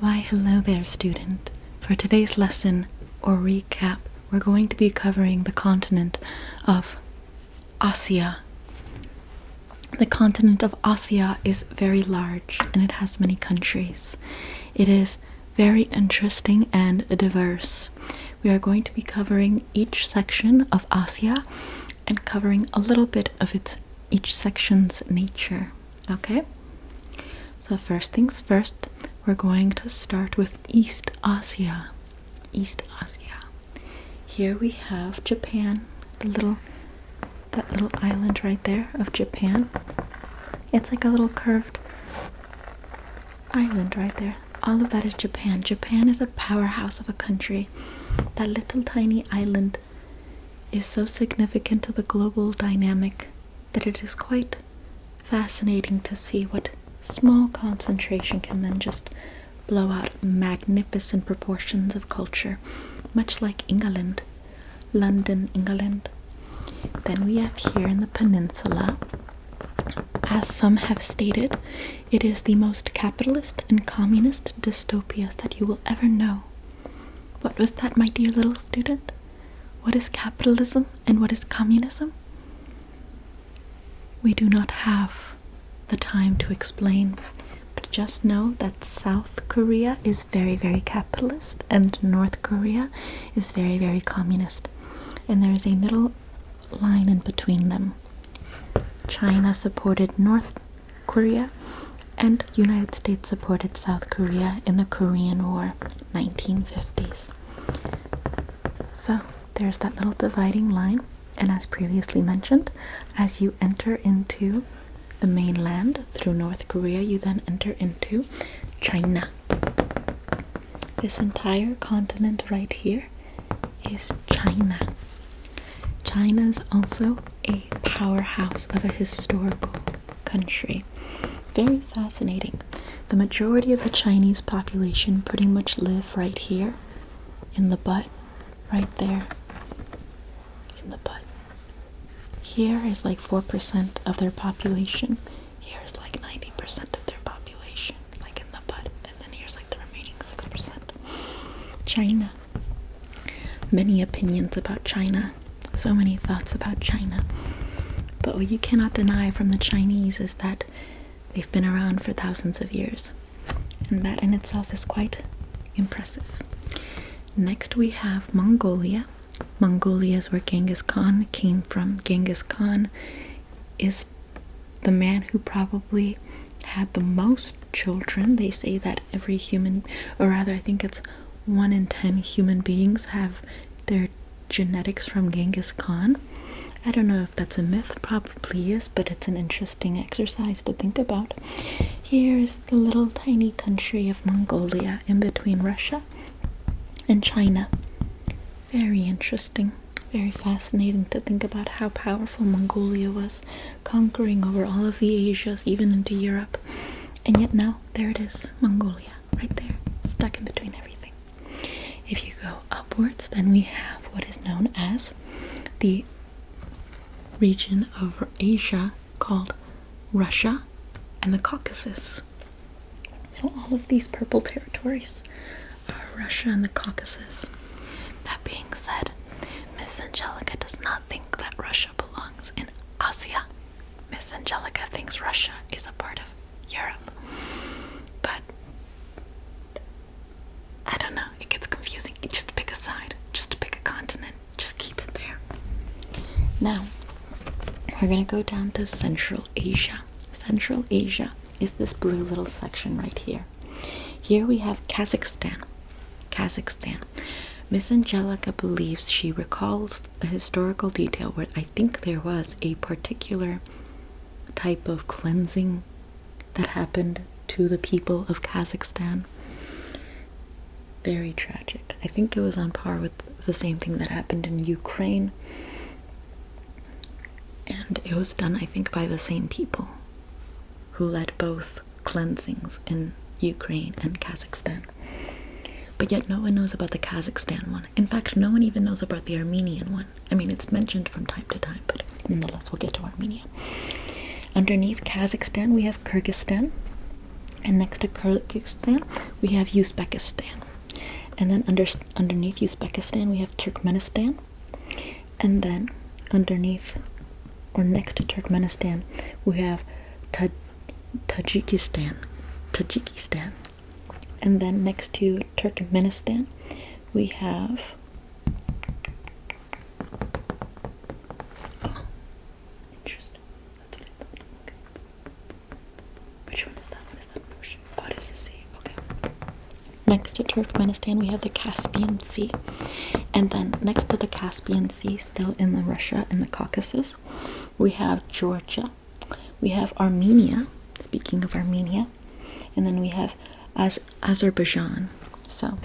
Why, hello there, student. For today's lesson, or recap, we're going to be covering the continent of Asia. The continent of Asia is very large and it has many countries. It is very interesting and diverse. We are going to be covering each section of Asia and covering a little bit of each section's nature. Okay? So first things first, we're going to start with East Asia. East Asia. Here we have Japan, that little island right there of Japan. It's like a little curved island right there. All of that is Japan. Japan is a powerhouse of a country. That little tiny island is so significant to the global dynamic that it is quite fascinating to see what small concentration can then just blow out magnificent proportions of culture, much like England, London, England. Then we have here in the peninsula, as some have stated, it is the most capitalist and communist dystopias that you will ever know. What was that, my dear little student? What is capitalism and what is communism? We do not have the time to explain, but just know that South Korea is very, very capitalist and North Korea is very, very communist. And there is a middle line in between them. China supported North Korea and United States supported South Korea in the Korean War, 1950s. So there's that little dividing line, and as previously mentioned, as you enter into the mainland through North Korea, you then enter into China. This entire continent right here is China. China is also a powerhouse of a historical country. Very fascinating. The majority of the Chinese population pretty much live right here in the butt, right there in the butt. Here is like 4% of their population. Here is like 90% of their population, like in the butt. And then here's like the remaining 6%. China. Many opinions about China. So many thoughts about China. But what you cannot deny from the Chinese is that they've been around for thousands of years. And that in itself is quite impressive. Next we have Mongolia. Mongolia is where Genghis Khan came from. Genghis Khan is the man who probably had the most children. They say that every human, or rather I think it's 1 in 10 human beings have their genetics from Genghis Khan. I don't know if that's a myth, probably is, but it's an interesting exercise to think about. Here is the little tiny country of Mongolia in between Russia and China. Very interesting, very fascinating to think about how powerful Mongolia was, conquering over all of the Asias, even into Europe. And yet now, there it is, Mongolia, right there, stuck in between everything. If you go upwards, then we have what is known as the region of Asia called Russia and the Caucasus. So all of these purple territories are Russia and the Caucasus. That being said, Miss Angelica does not think that Russia belongs in Asia. Miss Angelica thinks Russia is a part of Europe. But I don't know, it gets confusing. Just pick a side, just pick a continent, just keep it there. Now, we're going to go down to Central Asia. Central Asia is this blue little section right here. Here we have Kazakhstan. Kazakhstan. Miss Angelica believes she recalls a historical detail where I think there was a particular type of cleansing that happened to the people of Kazakhstan. Very tragic. I think it was on par with the same thing that happened in Ukraine. And it was done, I think, by the same people who led both cleansings in Ukraine and Kazakhstan. But yet no one knows about the Kazakhstan one. In fact, no one even knows about the Armenian one. I mean, it's mentioned from time to time, but nonetheless, we'll get to Armenia. Underneath Kazakhstan, we have Kyrgyzstan. And next to Kyrgyzstan, we have Uzbekistan. And then underneath Uzbekistan, we have Turkmenistan. And then underneath, or next to Turkmenistan, we have Tajikistan. And then next to Turkmenistan, we have interesting. That's what I thought. Okay. Which one is that? What is that ocean? Oh, it is the sea. Okay. Next to Turkmenistan, we have the Caspian Sea. And then next to the Caspian Sea, still in the Russia and the Caucasus, we have Georgia. We have Armenia, speaking of Armenia. And then we have Azerbaijan. So,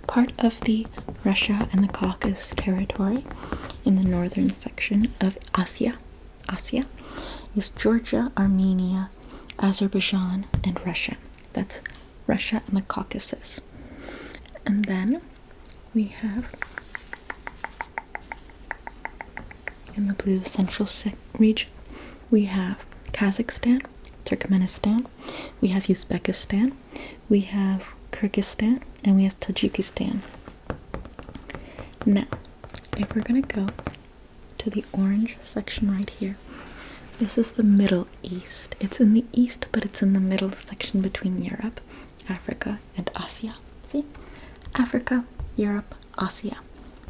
part of the Russia and the Caucasus territory in the northern section of Asia is Georgia, Armenia, Azerbaijan, and Russia. That's Russia and the Caucasus. And then we have in the blue central region, we have Kazakhstan, Turkmenistan, we have Uzbekistan, we have Kyrgyzstan, and we have Tajikistan. Now, if we're going to go to the orange section right here, this is the Middle East. It's in the east, but it's in the middle section between Europe, Africa, and Asia. See? Africa, Europe, Asia.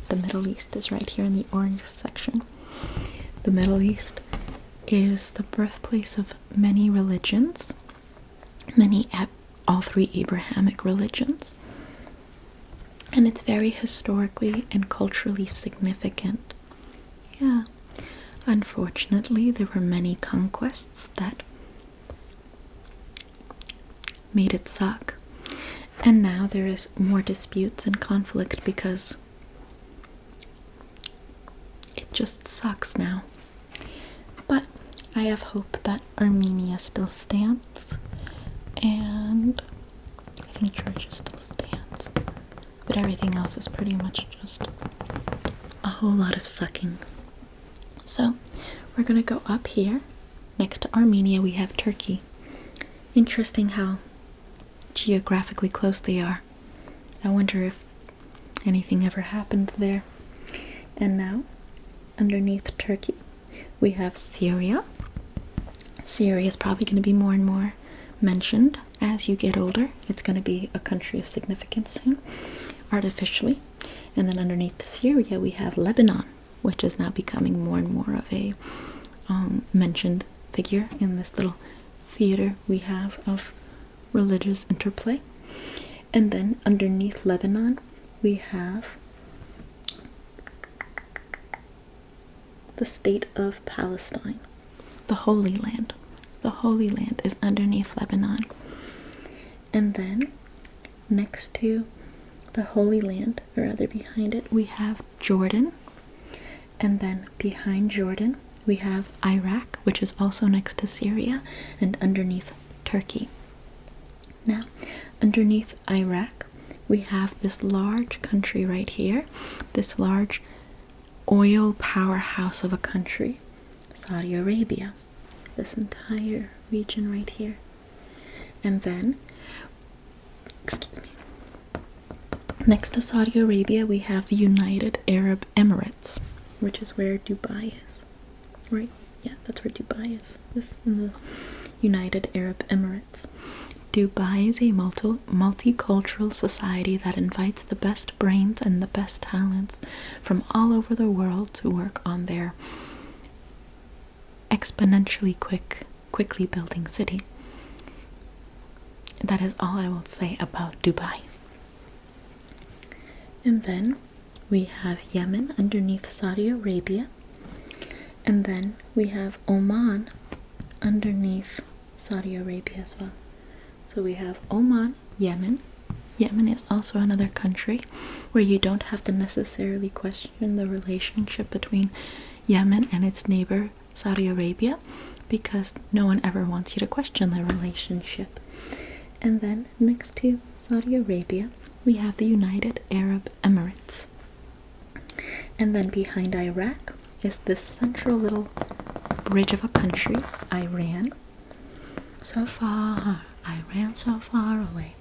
The Middle East is right here in the orange section. The Middle East is the birthplace of many religions, all three Abrahamic religions, and it's very historically and culturally significant. Yeah, unfortunately, there were many conquests that made it suck, and now there is more disputes and conflict because it just sucks now. But I have hope that Armenia still stands, and I think Georgia still stands, but everything else is pretty much just a whole lot of sucking. So we're gonna go up here. Next to Armenia, we have Turkey. Interesting how geographically close they are. I wonder if anything ever happened there. And now, underneath Turkey, we have Syria. Syria is probably going to be more and more mentioned as you get older. It's going to be a country of significance soon, artificially. And then underneath Syria, we have Lebanon, which is now becoming more and more of a mentioned figure in this little theater we have of religious interplay. And then underneath Lebanon, we have the state of Palestine, the Holy Land. The Holy Land is underneath Lebanon. And then next to the Holy Land, or rather behind it, we have Jordan. And then behind Jordan, we have Iraq, which is also next to Syria, and underneath Turkey. Now, underneath Iraq, we have this large country right here, this large oil powerhouse of a country, Saudi Arabia, this entire region right here. And then, excuse me, next to Saudi Arabia, we have the United Arab Emirates, which is where Dubai is, right? Yeah, that's where Dubai is. This is in the United Arab Emirates. Dubai is a multicultural society that invites the best brains and the best talents from all over the world to work on their exponentially quickly building city. That is all I will say about Dubai. And then we have Yemen underneath Saudi Arabia, and then we have Oman underneath Saudi Arabia as well. So we have Oman, Yemen. Yemen is also another country where you don't have to necessarily question the relationship between Yemen and its neighbor Saudi Arabia, because no one ever wants you to question the relationship. And then next to Saudi Arabia, we have the United Arab Emirates. And then behind Iraq is this central little bridge of a country, Iran. So far, Iran so far away.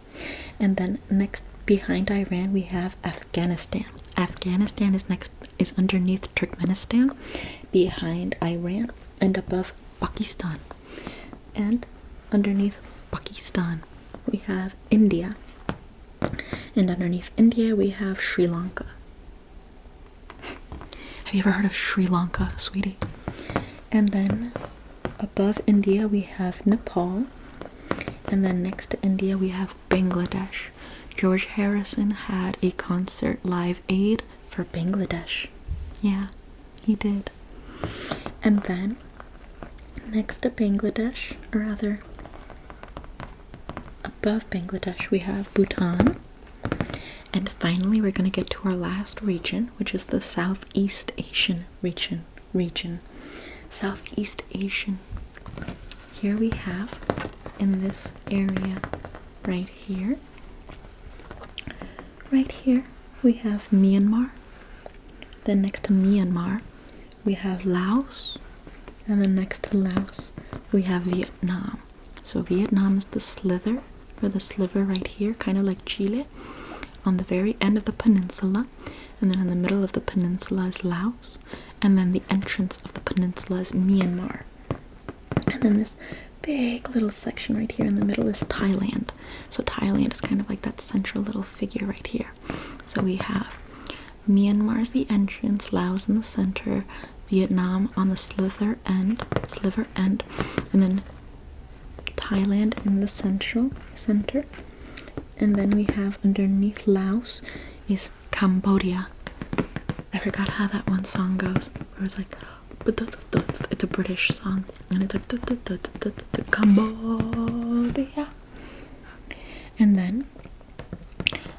And then next behind Iran we have Afghanistan. Afghanistan is underneath Turkmenistan, behind Iran, and above Pakistan. And underneath Pakistan we have India. And underneath India we have Sri Lanka. Have you ever heard of Sri Lanka, sweetie? And then above India we have Nepal. And then next to India we have Bangladesh. George Harrison had a concert Live Aid for Bangladesh. Yeah, he did. And then next to Bangladesh, or rather above Bangladesh, we have Bhutan. And finally we're going to get to our last region, which is the Southeast Asian region. Southeast Asian. Here we have, in this area right here, we have Myanmar. Then next to Myanmar we have Laos, and then next to Laos we have Vietnam. So Vietnam is the slither, or the sliver right here, kind of like Chile, on the very end of the peninsula. And then in the middle of the peninsula is Laos, and then the entrance of the peninsula is Myanmar. And then this big little section right here in the middle is Thailand. So Thailand is kind of like that central little figure right here. So we have Myanmar as the entrance, Laos in the center, Vietnam on the sliver end, and then Thailand in the center. And then we have underneath Laos is Cambodia. I forgot how that one song goes. It was like, it's a British song, and it's like Cambodia. And then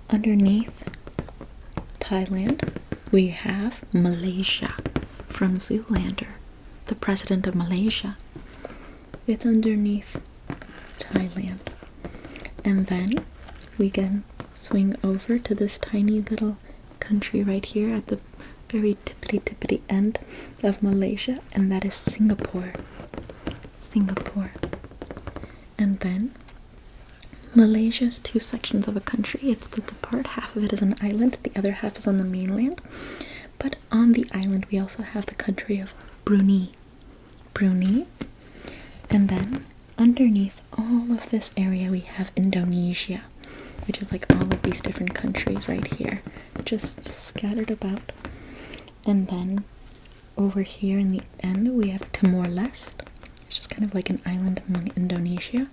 underneath Thailand we have Malaysia from Zoolander. The president of Malaysia. It's underneath Thailand. And then we can swing over to this tiny little country right here at the very tippity end of Malaysia, and that is Singapore. And then Malaysia's two sections of a country. It's split apart. Half of it is an island, the other half is on the mainland. But on the island we also have the country of Brunei. And then underneath all of this area we have Indonesia, which is like all of these different countries right here, just scattered about. And then over here in the end we have Timor-Leste. It's just kind of like an island among Indonesia.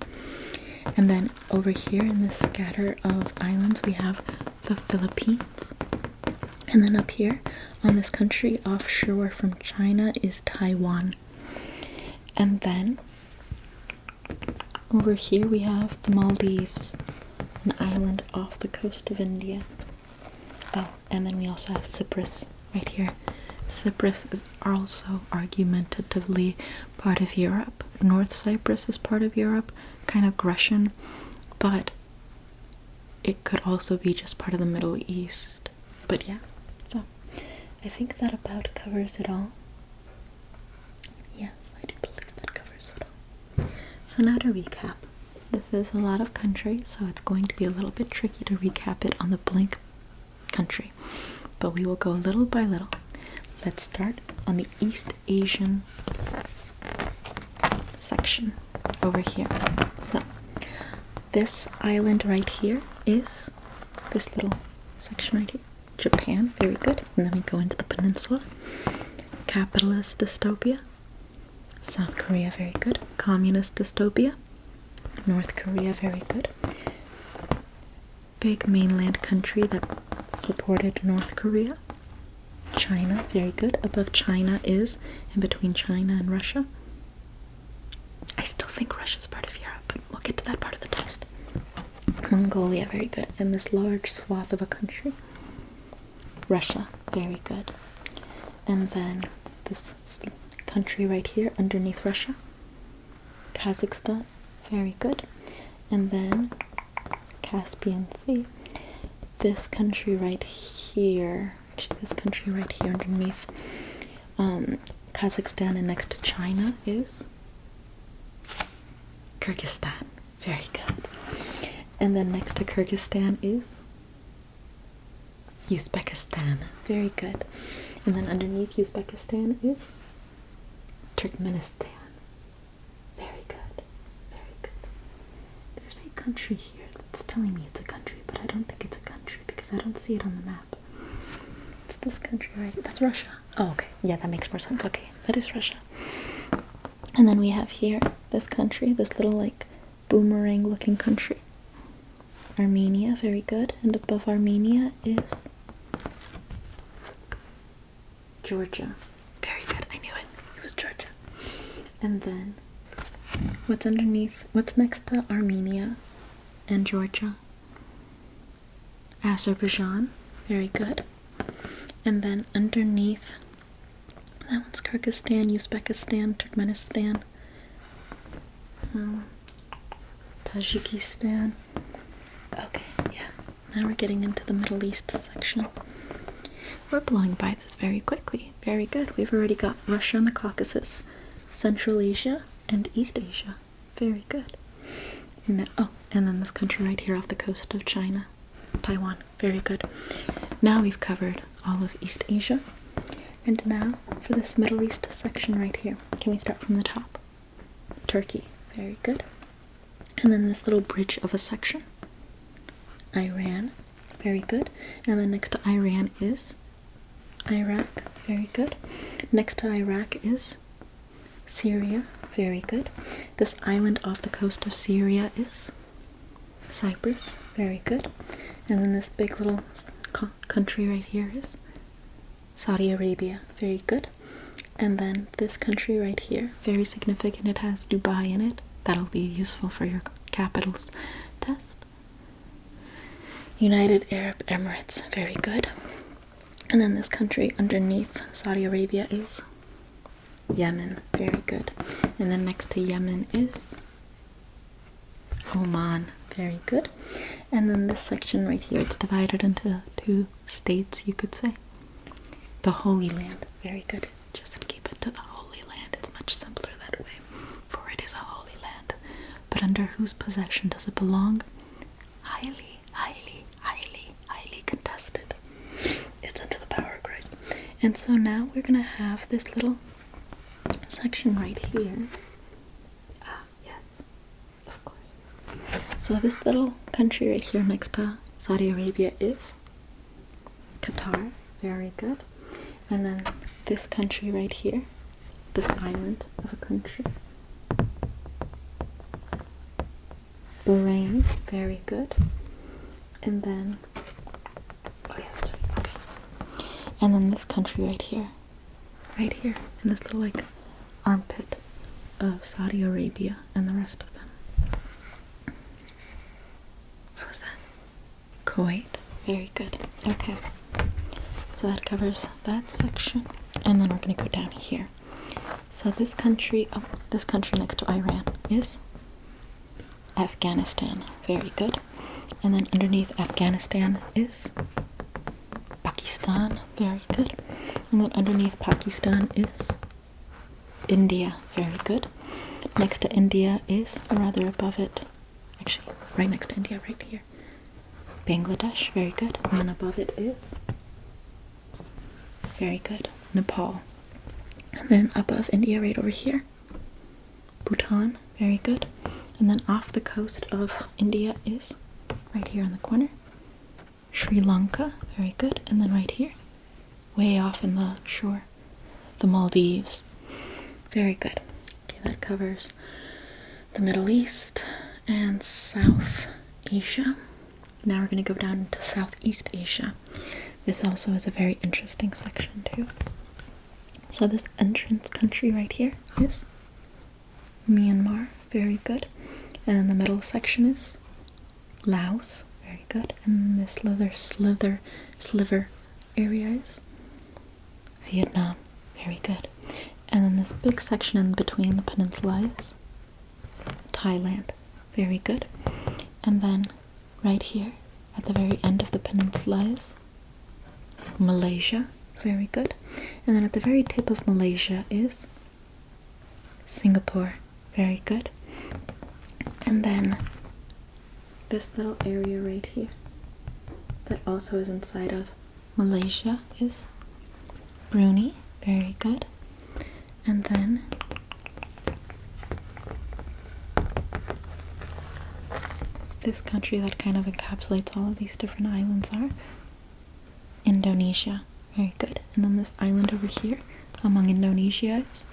And then over here in this scatter of islands we have the Philippines. And then up here on this country offshore from China is Taiwan. And then over here we have the Maldives, an island off the coast of India. Oh, and then we also have Cyprus right here. Cyprus is also argumentatively part of Europe. North Cyprus is part of Europe, kind of Grecian, but it could also be just part of the Middle East. But yeah, so I think that about covers it all. Yes, I do believe that covers it all. So now to recap. This is a lot of country, so it's going to be a little bit tricky to recap it on the blank country. But we will go little by little. Let's start on the East Asian section over here. So this island right here is this little section right here. Japan, very good. And then we go into the peninsula. Capitalist dystopia. South Korea, very good. Communist dystopia. North Korea, very good. Big mainland country that supported North Korea. China, very good. Above China is, in between China and Russia. I still think Russia's part of Europe, but we'll get to that part of the test. Mongolia, very good. And this large swath of a country. Russia, very good. And then this country right here underneath Russia. Kazakhstan, very good. And then Caspian Sea. This country right here, actually this country right here underneath Kazakhstan and next to China is Kyrgyzstan. Very good. And then next to Kyrgyzstan is Uzbekistan. Very good. And then underneath Uzbekistan is Turkmenistan. Very good. Very good. There's a country here that's telling me it's a country, but I don't think it's a country because I don't see it on the map. It's this country, right? That's Russia. Oh, okay. Yeah, that makes more sense. Okay, that is Russia. And then we have here this country, this little like boomerang looking country. Armenia, very good. And above Armenia is Georgia. Very good. I knew it. It was Georgia. And then what's next to Armenia and Georgia? Azerbaijan. Very good. And then underneath, that one's Kyrgyzstan, Uzbekistan, Turkmenistan, Tajikistan. Okay, yeah. Now we're getting into the Middle East section. We're blowing by this very quickly. Very good. We've already got Russia and the Caucasus, Central Asia, and East Asia. Very good. Now, oh, and then this country right here off the coast of China, Taiwan. Very good. Now we've covered all of East Asia. And now for this Middle East section right here. Can we start from the top? Turkey. Very good. And then this little bridge of a section. Iran. Very good. And then next to Iran is Iraq. Very good. Next to Iraq is Syria. Very good. This island off the coast of Syria is Cyprus. Very good. And then this big little country right here is Saudi Arabia. Very good. And then this country right here, very significant, it has Dubai in it. That'll be useful for your capitals test. United Arab Emirates. Very good. And then this country underneath Saudi Arabia is Yemen. Very good. And then next to Yemen is Oman. Very good. And then this section right here, it's divided into two states, you could say. The Holy Land. Very good. Just keep it to the Holy Land. It's much simpler that way, for it is a holy land. But under whose possession does it belong? Highly, highly, highly, highly contested. It's under the power of Christ. And so now we're going to have this little section right here. Ah, yes, of course. So this little country right here next to Saudi Arabia is Qatar. Very good. And then this country right here, this island of a country, Bahrain. Very good. And then, oh yeah, that's right, okay. And then this country right here, in this little like armpit of Saudi Arabia and the rest of them. What was that? Kuwait. Very good. Okay. So that covers that section. And then we're going to go down here. So this country next to Iran is Afghanistan. Very good. And then underneath Afghanistan is Pakistan. Very good. And then underneath Pakistan is India. Very good. Next to India is, or rather above it, actually right next to India, right here, Bangladesh. Very good. And then above it is, very good, Nepal. And then above India, right over here, Bhutan. Very good. And then off the coast of India is, right here in the corner, Sri Lanka. Very good. And then right here, way off in the shore, the Maldives. Very good. Okay, that covers the Middle East and South Asia. Now we're going to go down to Southeast Asia. This also is a very interesting section too. So this entrance country right here is Myanmar. Very good. And then the middle section is Laos. Very good. And this sliver area is Vietnam. Very good. And then this big section in between the peninsula is Thailand. Very good. And then right here at the very end of the peninsula is Malaysia. Very good. And then at the very tip of Malaysia is Singapore. Very good. And And then this little area right here that also is inside of Malaysia is Brunei. Very good. And then this country that kind of encapsulates all of these different islands are Indonesia. Very good. And then this island over here among Indonesia is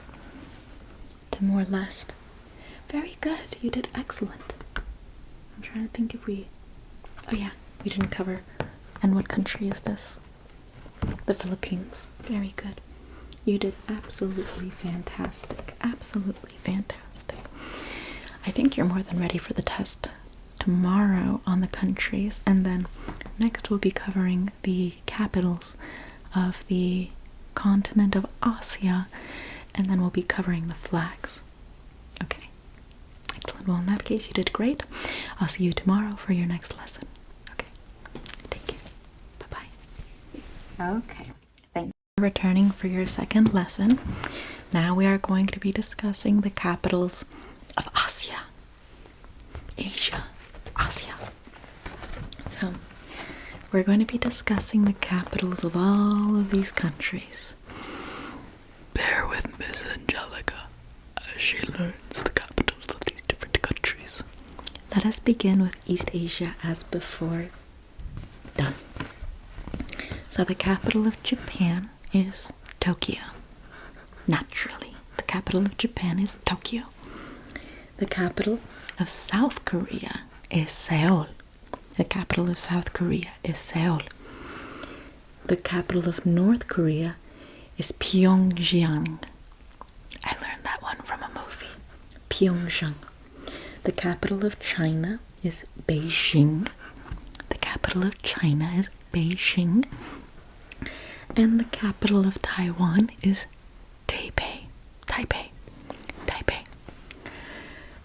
Timor-Leste. Very good. You did excellent. I'm trying to think if we... Oh yeah, we didn't cover. And what country is this? The Philippines. Very good. You did absolutely fantastic. Absolutely fantastic. I think you're more than ready for the test tomorrow on the countries, and then next we'll be covering the capitals of the continent of Asia, and then we'll be covering the flags. Okay, excellent. Well, in that case, you did great. I'll see you tomorrow for your next lesson. Okay, take care. Bye-bye. Okay, thanks. Returning for your second lesson. Now we are going to be discussing the capitals of Asia. Asia. Asia. So, we're going to be discussing the capitals of all of these countries. Bear with Miss Angelica as she learns the capitals of these different countries. Let us begin with East Asia as before. Done. So the capital of Japan is Tokyo. Naturally, the capital of Japan is Tokyo. The capital of South Korea is Seoul. The capital of South Korea is Seoul. The capital of North Korea is Pyongyang. I learned that one from a movie. Pyongyang. The capital of China is Beijing. The capital of China is Beijing. And the capital of Taiwan is Taipei. Taipei. Taipei.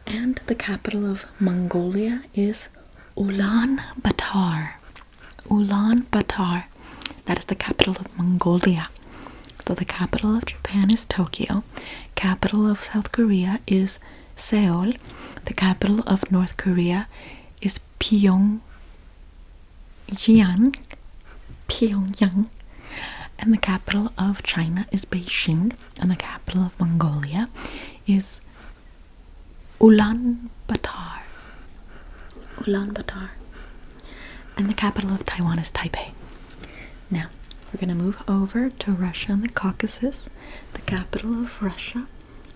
And the capital of Mongolia is Ulaanbaatar. Ulaanbaatar. That is the capital of Mongolia. So the capital of Japan is Tokyo. Capital of South Korea is Seoul. The capital of North Korea is Pyongyang. Pyongyang. And the capital of China is Beijing. And the capital of Mongolia is Ulaanbaatar. Ulaanbaatar. And the capital of Taiwan is Taipei. Now, we're going to move over to Russia and the Caucasus. The capital of Russia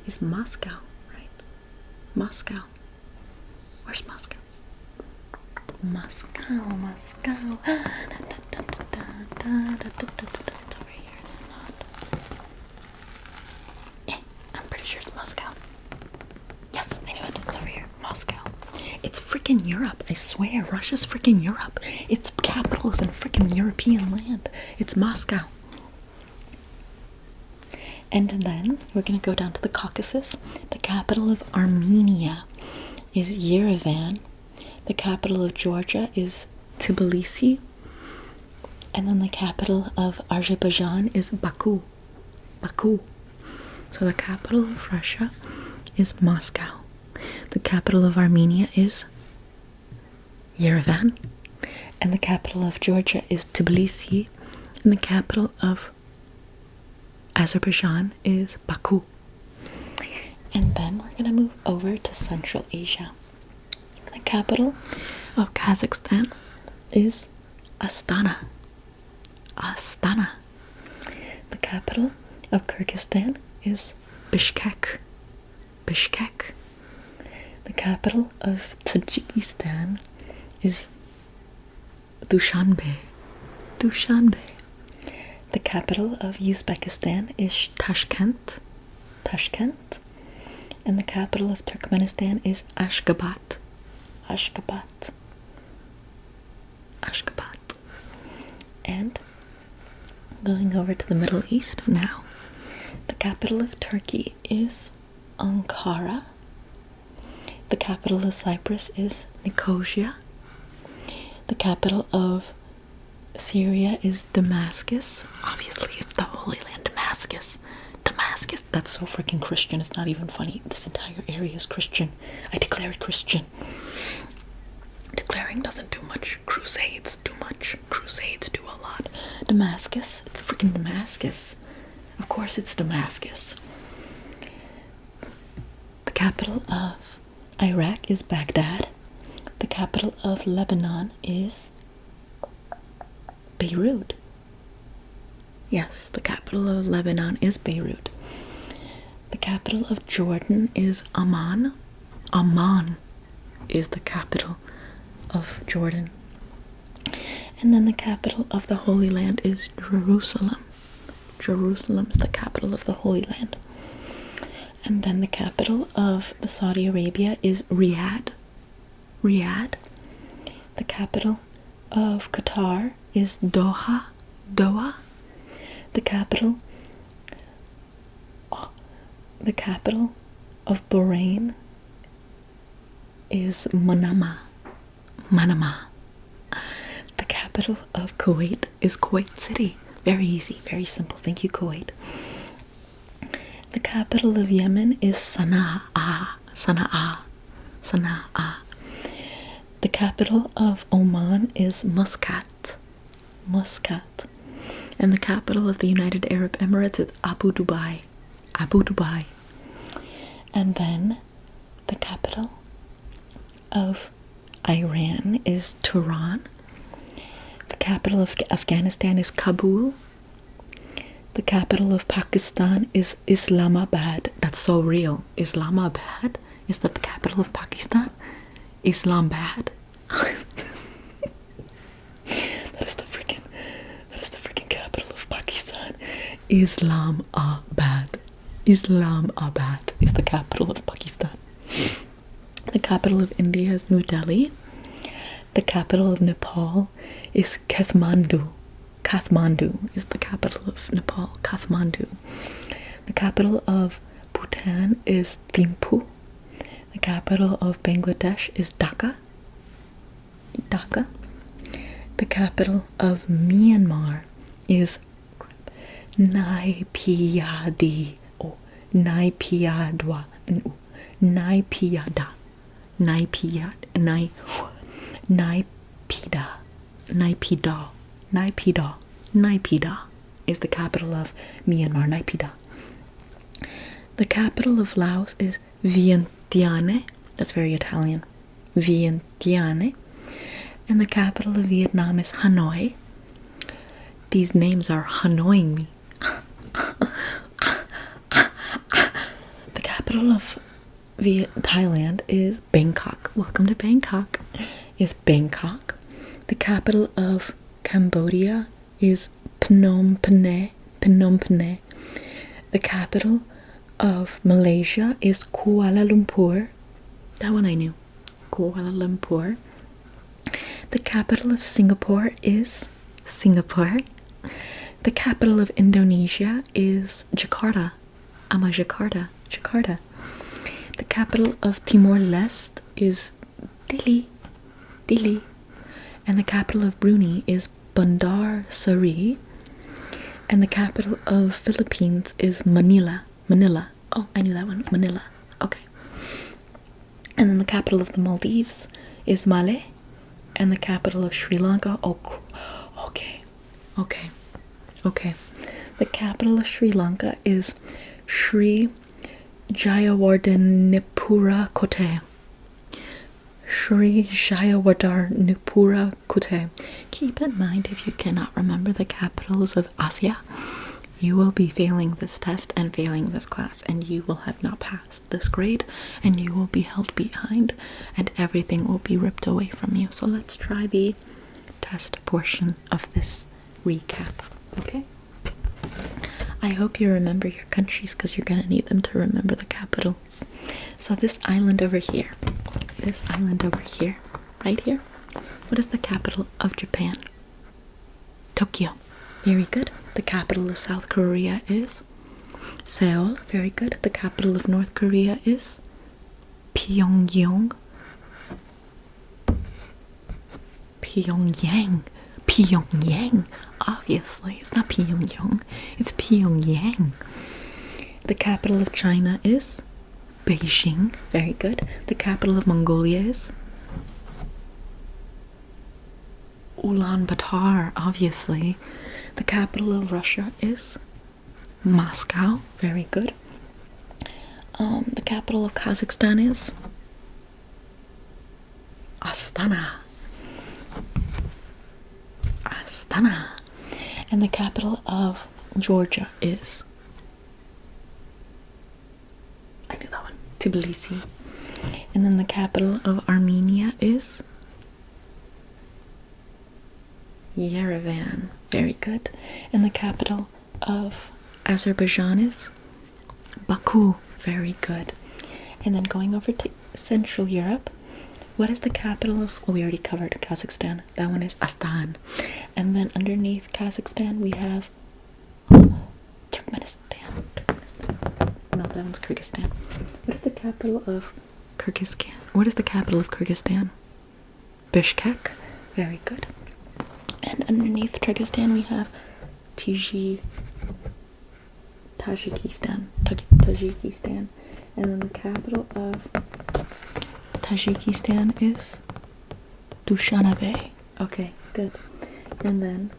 is Moscow, right? Moscow. Where's Moscow? Moscow, Moscow. It's over here, is it not? Yeah, I'm pretty sure it's Moscow. Yes, I knew it. It's over here. Moscow. It's freaking Europe. I swear, Russia's freaking Europe. Its capital is in freaking European land. It's Moscow. And then we're going to go down to the Caucasus. The capital of Armenia is Yerevan. The capital of Georgia is Tbilisi. And then the capital of Azerbaijan is Baku. Baku. So the capital of Russia is Moscow. The capital of Armenia is Yerevan. And the capital of Georgia is Tbilisi. And the capital of Azerbaijan is Baku. And then we're going to move over to Central Asia. The capital of Kazakhstan is Astana. Astana. The capital of Kyrgyzstan is Bishkek. Bishkek. The capital of Tajikistan is Dushanbe. Dushanbe. The capital of Uzbekistan is Tashkent. Tashkent. And the capital of Turkmenistan is Ashgabat. Ashgabat. Ashgabat. And going over to the Middle East now. The capital of Turkey is Ankara. The capital of Cyprus is Nicosia. The capital of Syria is Damascus. Obviously, it's the Holy Land, Damascus. Damascus. That's so freaking Christian. It's not even funny. This entire area is Christian. I declare it Christian. Declaring doesn't do much. Crusades do much. Crusades do a lot. Damascus. It's freaking Damascus. Of course it's Damascus. The capital of Iraq is Baghdad. The capital of Lebanon is Beirut. Yes, the capital of Lebanon is Beirut. The capital of Jordan is Amman. Amman is the capital of Jordan. And then the capital of the Holy Land is Jerusalem. Jerusalem is the capital of the Holy Land. And then the capital of the Saudi Arabia is Riyadh. Riyadh. The capital of Qatar is Doha. Doha. The capital of Bahrain is Manama. Manama. The capital of Kuwait is Kuwait City. Very easy, very simple. Thank you, Kuwait. The capital of Yemen is Sana'a. Sana'a. Sana'a. The capital of Oman is Muscat. Muscat. And the capital of the United Arab Emirates is Abu Dhabi. Abu Dhabi. And then the capital of Iran is Tehran. The capital of Afghanistan is Kabul. The capital of Pakistan is Islamabad. That's so real. Islamabad is the capital of Pakistan. Islamabad. That is the freaking capital of Pakistan. Islamabad. Islamabad is the capital of Pakistan. The capital of India is New Delhi. The capital of Nepal is Kathmandu. Kathmandu is the capital of Nepal. Kathmandu. The capital of Bhutan is Thimphu. The capital of Bangladesh is Dhaka. Dhaka. The capital of Myanmar is Naypyidaw. Oh, Naypyidaw. Naypyidaw. Naypyidaw. Naypyidaw. Naypyidaw. Naypyidaw is the capital of Myanmar. Naypyidaw. The capital of Laos is Vientiane. That's very Italian. Vientiane. And the capital of Vietnam is Hanoi. These names are Hanoiing me. The capital of Thailand is Bangkok. Welcome to Bangkok. Is Bangkok. The capital of Cambodia is Phnom Penh. Phnom Penh. The capital of Malaysia is Kuala Lumpur. That one I knew. Kuala Lumpur. The capital of Singapore is Singapore. The capital of Indonesia is Jakarta. Jakarta. Jakarta. The capital of Timor-Leste is Dili. Dili. And the capital of Brunei is Bandar Seri. And the capital of Philippines is Manila. Manila. Oh, I knew that one. Manila. Okay. And then the capital of the Maldives is Male. And the capital of Sri Lanka. Oh, okay. Okay. Okay. The capital of Sri Lanka is Sri Jayawardenepura Kotte. Sri Jayawardenepura Kotte. Keep in mind, if you cannot remember the capitals of Asia, you will be failing this test and failing this class, and you will have not passed this grade, and you will be held behind, and everything will be ripped away from you. So let's try the test portion of this recap, okay? I hope you remember your countries, because you're going to need them to remember the capitals. So this island over here, right here, what is the capital of Japan? Tokyo. Very good. The capital of South Korea is Seoul. Very good. The capital of North Korea is Pyongyang. Pyongyang. Pyongyang. Obviously, it's not Pyongyang. It's Pyongyang. The capital of China is Beijing. Very good. The capital of Mongolia is Ulaanbaatar, obviously. The capital of Russia is Moscow. Very good. The capital of Kazakhstan is Astana. Astana. And the capital of Georgia is, I knew that one, Tbilisi. And then the capital of Armenia is Yerevan. Very good. And the capital of Azerbaijan is Baku. Very good. And then going over to Central Europe, what is the capital of, oh, we already covered Kazakhstan. That one is Astana. And then underneath Kazakhstan, we have Turkmenistan. No, that one's Kyrgyzstan. What is the capital of Kyrgyzstan? What is the capital of Kyrgyzstan? Bishkek. Very good. And underneath Kyrgyzstan, we have Tajikistan. Tajikistan. And then the capital of Tajikistan is Dushanbe. Okay, good. And then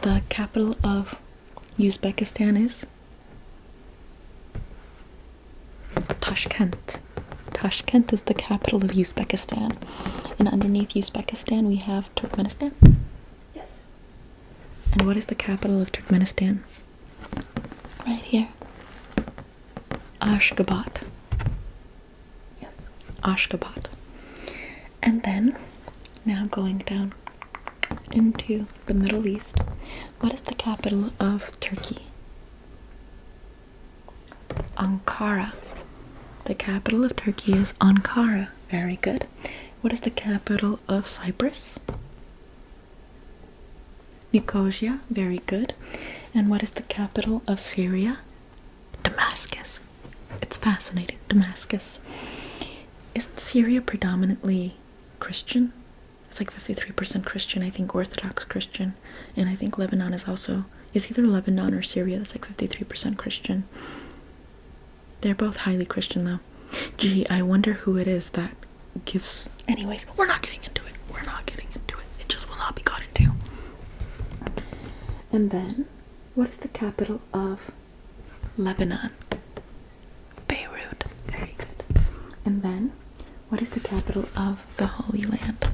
the capital of Uzbekistan is Tashkent. Tashkent is the capital of Uzbekistan. And underneath Uzbekistan, we have Turkmenistan. Yes. And what is the capital of Turkmenistan? Right here. Ashgabat. Yes. Ashgabat. And then, now going down into the Middle East, what is the capital of Turkey? Ankara. The capital of Turkey is Ankara. Very good. What is the capital of Cyprus? Nicosia. Very good. And what is the capital of Syria? Damascus. It's fascinating. Damascus. Isn't Syria predominantly Christian? It's like 53% Christian, I think Orthodox Christian. And I think Lebanon is also, it's either Lebanon or Syria that's like 53% Christian. They're both highly Christian though. Gee, I wonder who it is that gives, anyways, we're not getting into it. We're not getting into it. It just will not be got into. And then, what is the capital of Lebanon? Beirut. Very good. And then, what is the capital of the Holy Land?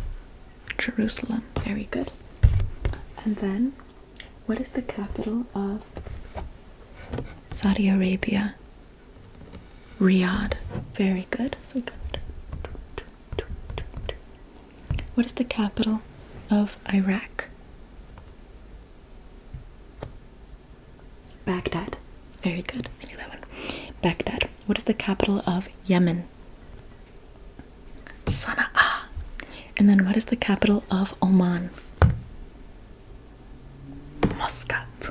Jerusalem. Very good. And then, what is the capital of Saudi Arabia? Riyadh. Very good. So good. What is the capital of Iraq? Baghdad. Very good. I knew that one. Baghdad. What is the capital of Yemen? Sana'a. And then what is the capital of Oman? Muscat.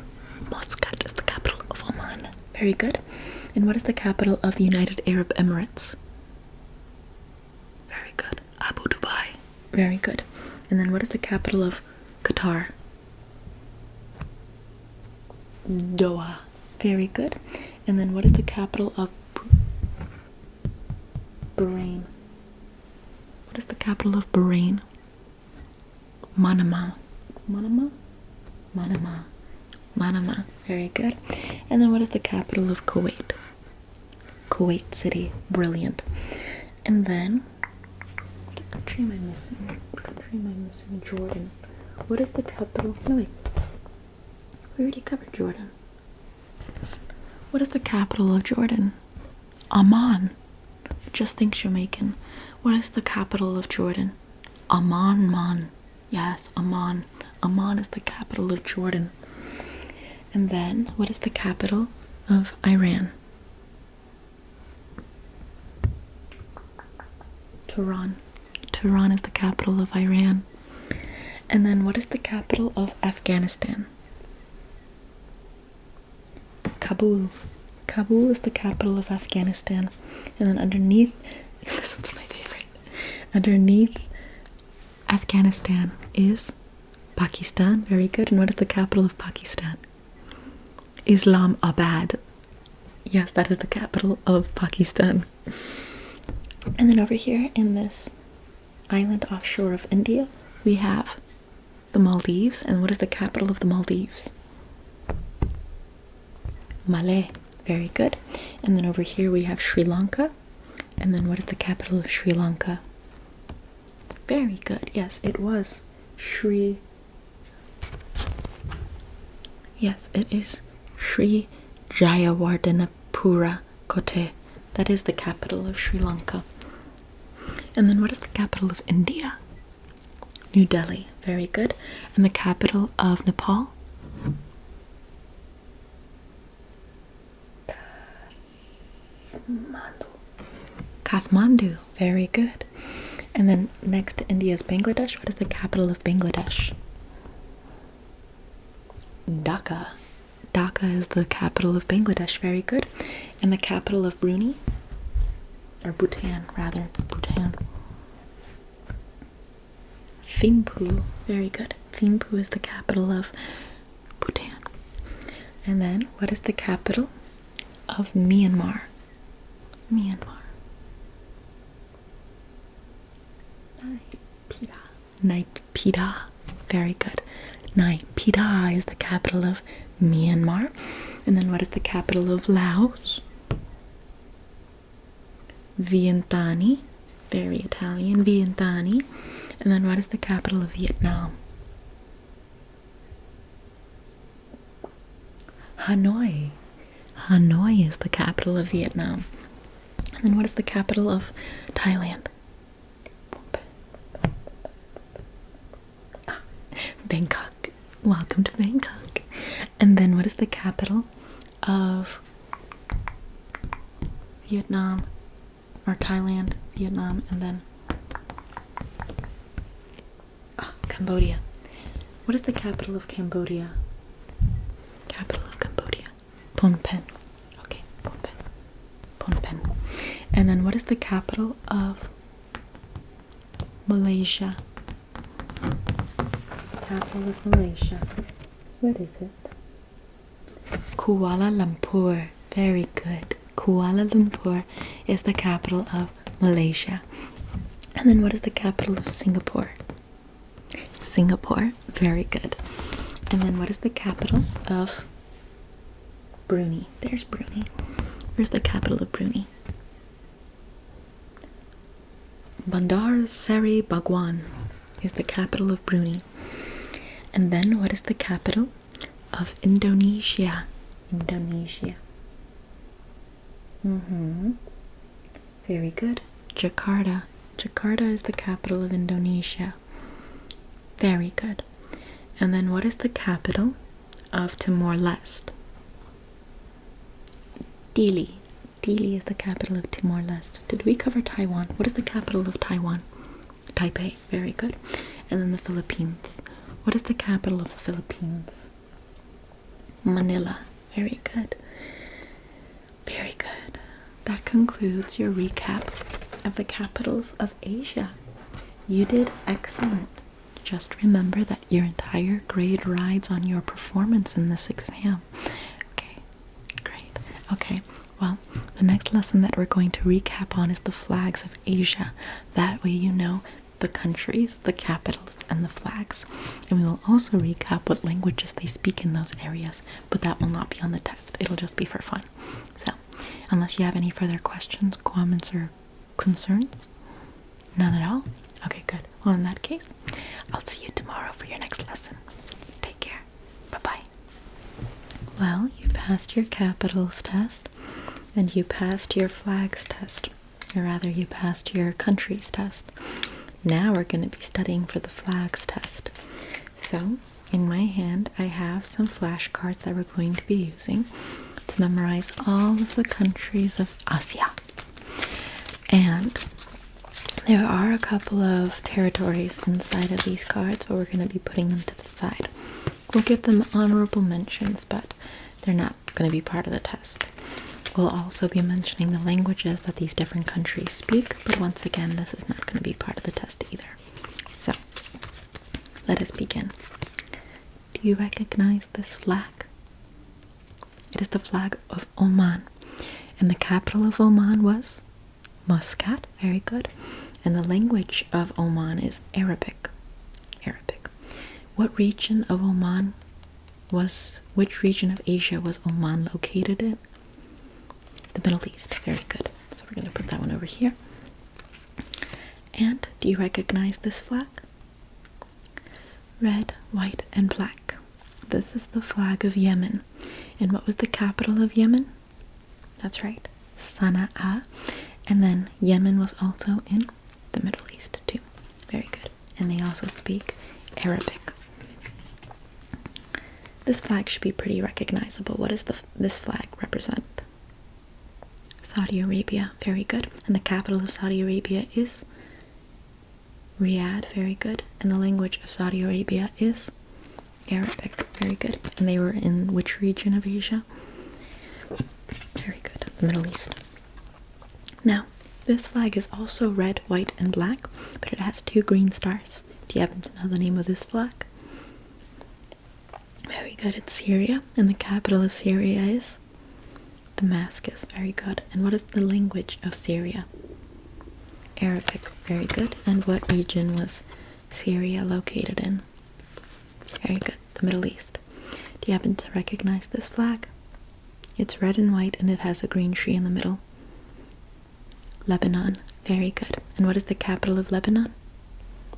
Muscat is the capital of Oman. Very good. And what is the capital of the United Arab Emirates? Very good. Abu Dhabi. Very good. And then what is the capital of Qatar? Doha. Very good. And then what is the capital of Bahrain? What is the capital of Bahrain? Manama. Manama? Manama. Manama. Very good. And then what is the capital of Kuwait? Kuwait City. Brilliant. And then, what country am I missing? What country am I missing? Jordan. What is the capital? No, wait. We already covered Jordan. What is the capital of Jordan? Amman. Just think Jamaican. What is the capital of Jordan? Amman. Yes, Amman. Amman is the capital of Jordan. And then, what is the capital of Iran? Tehran. Tehran is the capital of Iran. And then, what is the capital of Afghanistan? Kabul. Kabul is the capital of Afghanistan. And then underneath, this is my favorite, underneath Afghanistan is Pakistan. Very good. And what is the capital of Pakistan? Islamabad. Yes, that is the capital of Pakistan. And then over here in this island offshore of India, we have the Maldives. And what is the capital of the Maldives? Malé. Very good. And then over here we have Sri Lanka. And then what is the capital of Sri Lanka? Very good. Yes, it was Sri. Yes, it is Sri Jayawardenepura Kotte. That is the capital of Sri Lanka. And then what is the capital of India? New Delhi. Very good. And the capital of Nepal? Kathmandu. Very good. And then next to India is Bangladesh. What is the capital of Bangladesh? Dhaka. Dhaka is the capital of Bangladesh. Very good. And the capital of Brunei? Or Bhutan, rather. Bhutan. Thimphu. Very good. Thimphu is the capital of Bhutan. And then what is the capital of Myanmar? Myanmar. Naypyidaw. Very good. Naypyidaw is the capital of Myanmar. And then what is the capital of Laos? Vientiane. Very Italian. Vientiane. And then what is the capital of Vietnam? Hanoi. Hanoi is the capital of Vietnam. And then what is the capital of Thailand? Bangkok. Welcome to Bangkok. And then what is the capital of Vietnam? Or Thailand, Vietnam, and then Cambodia. What is the capital of Cambodia? Capital of Cambodia. Phnom Penh. Okay, Phnom Penh. Phnom Penh. And then what is the capital of Malaysia? Capital of Malaysia. What is it? Kuala Lumpur. Very good. Kuala Lumpur is the capital of Malaysia. And then what is the capital of Singapore? Singapore. Very good. And then what is the capital of Brunei? There's Brunei. Where's the capital of Brunei? Bandar Seri Begawan is the capital of Brunei. And then what is the capital of Indonesia? Indonesia. Very good. Jakarta. Jakarta is the capital of Indonesia. Very good. And then what is the capital of Timor-Leste? Dili. Dili is the capital of Timor-Leste. Did we cover Taiwan? What is the capital of Taiwan? Taipei. Very good. And then the Philippines. What is the capital of the Philippines? Manila. Very good. Very good. That concludes your recap of the capitals of Asia. You did excellent. Just remember that your entire grade rides on your performance in this exam. Okay, great. Okay, well, the next lesson that we're going to recap on is the flags of Asia. That way you know the countries, the capitals, and the flags. And we will also recap what languages they speak in those areas, but that will not be on the test. It'll just be for fun. So, unless you have any further questions, comments, or concerns? None at all? Okay, good. Well, in that case, I'll see you tomorrow for your next lesson. Take care. Bye-bye. Well, you passed your capitals test, and you passed your flags test. Or rather, you passed your countries test. Now we're going to be studying for the flags test. So, in my hand, I have some flashcards that we're going to be using to memorize all of the countries of Asia. And there are a couple of territories inside of these cards, but we're going to be putting them to the side. We'll give them honorable mentions, but they're not going to be part of the test. We'll also be mentioning the languages that these different countries speak, but once again, this is not going to be part of the test either. So, let us begin. Do you recognize this flag? It is the flag of Oman, and the capital of Oman was Muscat. Very good. And the language of Oman is Arabic. Arabic. Which region of Asia was Oman located in? The Middle East. Very good. So we're going to put that one over here. And do you recognize this flag? Red, white, and black. This is the flag of Yemen. And what was the capital of Yemen? That's right, Sana'a. And then Yemen was also in the Middle East too. Very good. And they also speak Arabic. This flag should be pretty recognizable. What does this flag represent? Saudi Arabia. Very good. And the capital of Saudi Arabia is Riyadh. Very good. And the language of Saudi Arabia is Arabic. Very good. And they were in which region of Asia? Very good. The Middle East. Now, this flag is also red, white, and black, but it has 2 green stars. Do you happen to know the name of this flag? Very good. It's Syria, and the capital of Syria is Damascus. Very good. And what is the language of Syria? Arabic. Very good. And what region was Syria located in? Very good. The Middle East. Do you happen to recognize this flag? It's red and white, and it has a green tree in the middle. Lebanon. Very good. And what is the capital of Lebanon?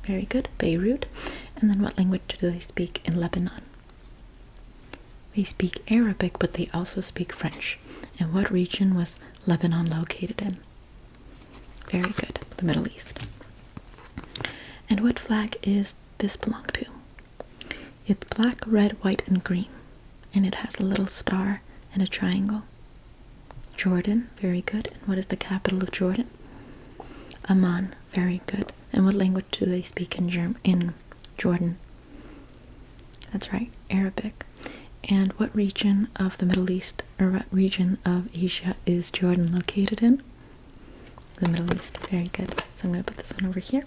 Very good. Beirut. And then what language do they speak in Lebanon? They speak Arabic, but they also speak French. And what region was Lebanon located in? Very good. The Middle East. And what flag is this belong to? It's black, red, white, and green. And it has a little star and a triangle. Jordan. Very good. And what is the capital of Jordan? Amman. Very good. And what language do they speak in Jordan? That's right, Arabic. And what region of the Middle East, or what region of Asia is Jordan located in? The Middle East. Very good. So I'm going to put this one over here.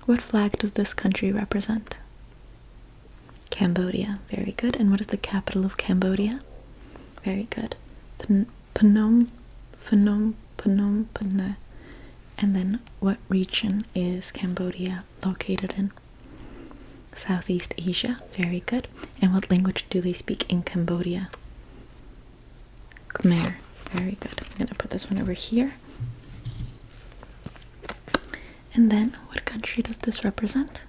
What flag does this country represent? Cambodia. Very good. And what is the capital of Cambodia? Very good. Phnom Penh. And then what region is Cambodia located in? Southeast Asia. Very good. And what language do they speak in Cambodia? Khmer. Very good. I'm going to put this one over here. And then what country does this represent?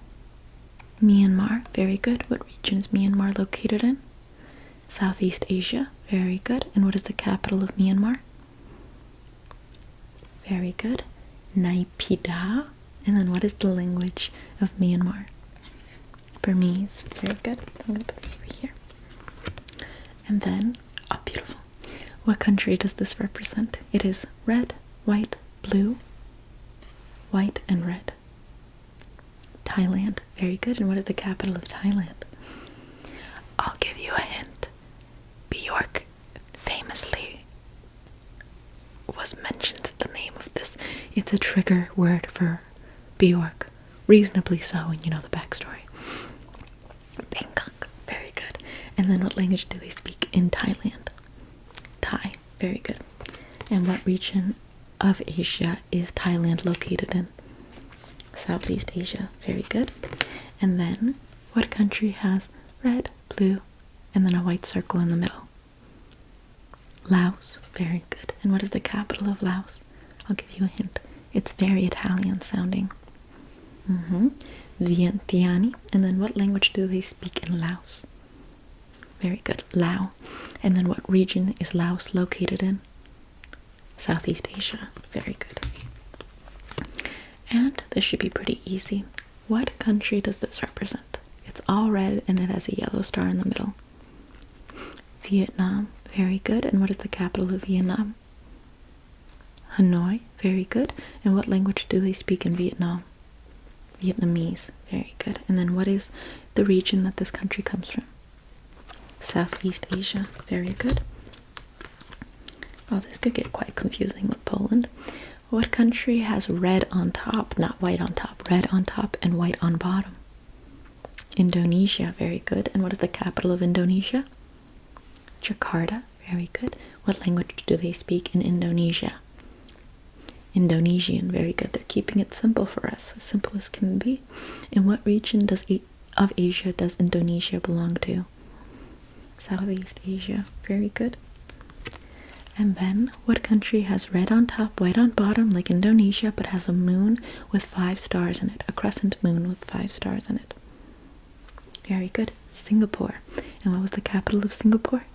Myanmar. Very good. What region is Myanmar located in? Southeast Asia. Very good. And what is the capital of Myanmar? Very good. Naypyidaw. And then what is the language of Myanmar? Burmese. Very good. I'm going to put this over here. And then, oh, beautiful. What country does this represent? It is red, white, blue, white, and red. Thailand. Very good. And what is the capital of Thailand? I'll give you a hint. Bjork famously was mentioned the name of this. It's a trigger word for Bjork. Reasonably so, and you know the backstory. Bangkok. Very good. And then what language do they speak in Thailand? Thai. Very good. And what region of Asia is Thailand located in? Southeast Asia. Very good. And then what country has red, blue, and then a white circle in the middle? Laos. Very good. And what is the capital of Laos? I'll give you a hint. It's very Italian sounding. Vientiane. And then what language do they speak in Laos? Very good. Lao. And then what region is Laos located in? Southeast Asia. Very good. And this should be pretty easy. What country does this represent? It's all red and it has a yellow star in the middle. Vietnam. Very good. And what is the capital of Vietnam? Hanoi. Very good. And what language do they speak in Vietnam? Vietnamese. Very good. And then what is the region that this country comes from? Southeast Asia. Very good. Oh, this could get quite confusing with Poland. What country has red on top, not white on top, red on top and white on bottom? Indonesia. Very good. And what is the capital of Indonesia? Jakarta. Very good. What language do they speak in Indonesia? Indonesian, very good. They're keeping it simple for us, as simple as can be. In what region of Asia does Indonesia belong to? Southeast Asia, very good. And then, what country has red on top, white on bottom, like Indonesia, but has a moon with 5 stars in it? A crescent moon with 5 stars in it. Very good. Singapore. And what was the capital of Singapore?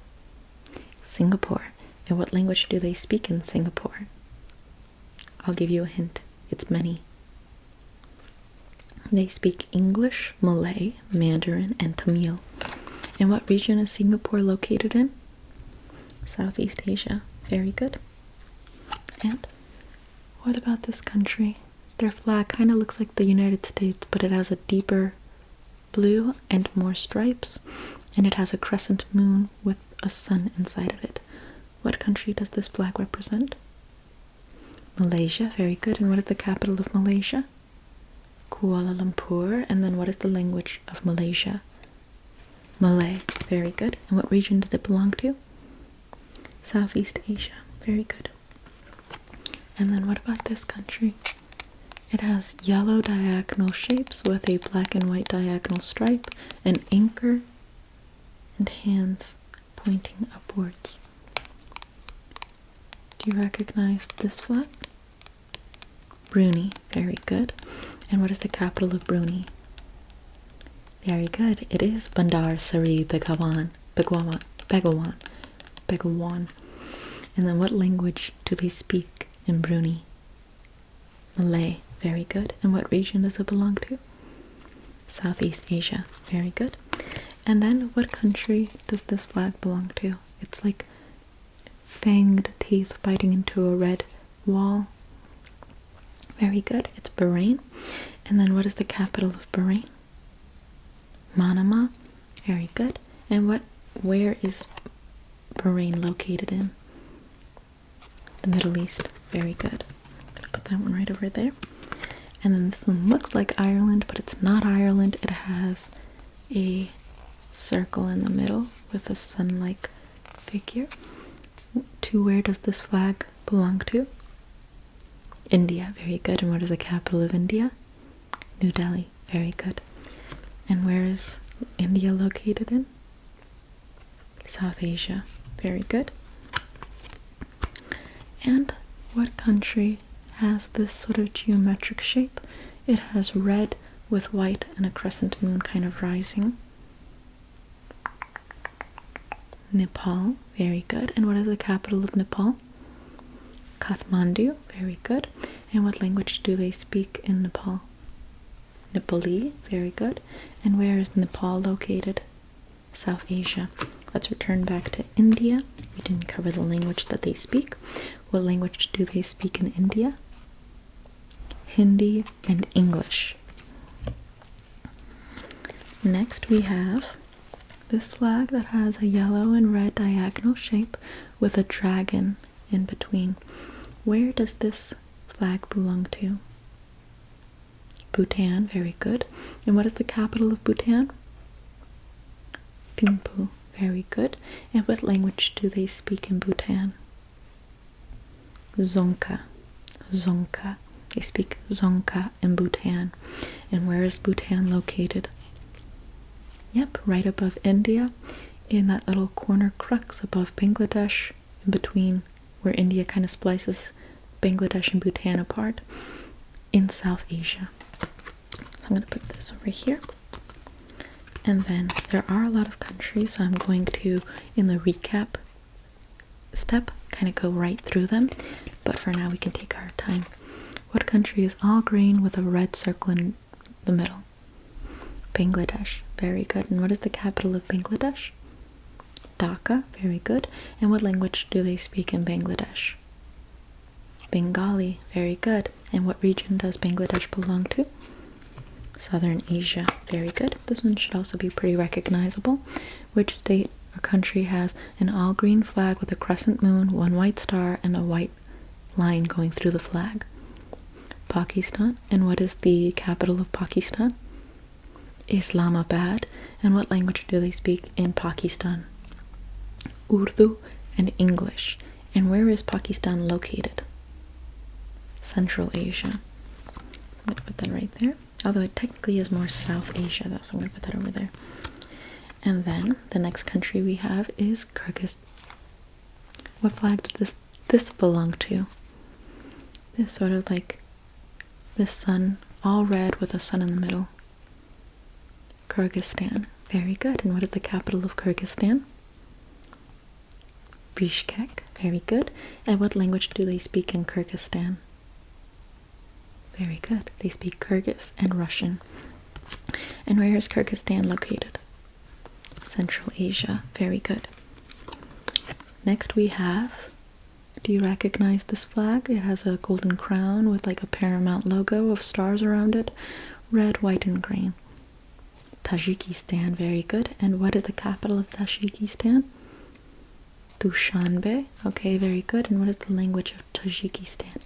Singapore. And what language do they speak in Singapore? I'll give you a hint. It's many. They speak English, Malay, Mandarin, and Tamil. And what region is Singapore located in? Southeast Asia. Very good. And what about this country? Their flag kind of looks like the United States, but it has a deeper blue and more stripes, and it has a crescent moon with a sun inside of it. What country does this flag represent? Malaysia. Very good. And what is the capital of Malaysia? Kuala Lumpur. And then what is the language of Malaysia? Malay. Very good. And what region did it belong to? Southeast Asia. Very good. And then what about this country? It has yellow diagonal shapes with a black and white diagonal stripe, an anchor, and hands pointing upwards. Do you recognize this flag? Brunei. Very good. And what is the capital of Brunei? Very good. It is Bandar Seri Begawan. And then what language do they speak in Brunei? Malay. Very good. And what region does it belong to? Southeast Asia. Very good. And then what country does this flag belong to? It's like fanged teeth biting into a red wall. Very good. It's Bahrain. And then what is the capital of Bahrain? Manama. Very good. And where is Bahrain located in? The Middle East. Very good. I'm gonna put that one right over there. And then this one looks like Ireland, but it's not Ireland. It has a circle in the middle with a sun-like figure. To where does this flag belong to? India. Very good. And what is the capital of India? New Delhi. Very good. And where is India located in? South Asia. Very good. And what country has this sort of geometric shape? It has red with white and a crescent moon kind of rising. Nepal. Very good. And what is the capital of Nepal? Kathmandu. Very good. And what language do they speak in Nepal? Nepali. Very good. And where is Nepal located? South Asia. Let's return back to India. We didn't cover the language that they speak. What language do they speak in India? Hindi and English. Next we have this flag that has a yellow and red diagonal shape with a dragon in between. Where does this flag belong to? Bhutan. Very good. And what is the capital of Bhutan? Thimphu. Very good. And what language do they speak in Bhutan? Dzongkha. Dzongkha. They speak Dzongkha in Bhutan. And where is Bhutan located? Yep, right above India, in that little corner crux above Bangladesh, in between where India kind of splices Bangladesh and Bhutan apart, in South Asia. So I'm going to put this over here. And then there are a lot of countries, so I'm going to, in the recap step, kind of go right through them. But for now, we can take our time. What country is all green with a red circle in the middle? Bangladesh. Very good. And what is the capital of Bangladesh? Dhaka. Very good. And what language do they speak in Bangladesh? Bengali. Very good. And what region does Bangladesh belong to? Southern Asia. Very good. This one should also be pretty recognizable. Which state or country has an all green flag with a crescent moon, one white star, and a white line going through the flag? Pakistan. And what is the capital of Pakistan? Islamabad. And what language do they speak in Pakistan? Urdu and English. And where is Pakistan located? Central Asia. I'm going to put that right there. Although it technically is more South Asia though, so I'm going to put that over there. And then the next country we have is Kyrgyz. What flag does this belong to? This sort of like this sun, all red with a sun in the middle. Kyrgyzstan. Very good. And what is the capital of Kyrgyzstan? Bishkek. Very good. And what language do they speak in Kyrgyzstan? Very good. They speak Kyrgyz and Russian. And where is Kyrgyzstan located? Central Asia. Very good. Next we have, do you recognize this flag? It has a golden crown with like a paramount logo of stars around it. Red, white, and green. Tajikistan. Very good. And what is the capital of Tajikistan? Dushanbe. Okay, very good. And what is the language of Tajikistan?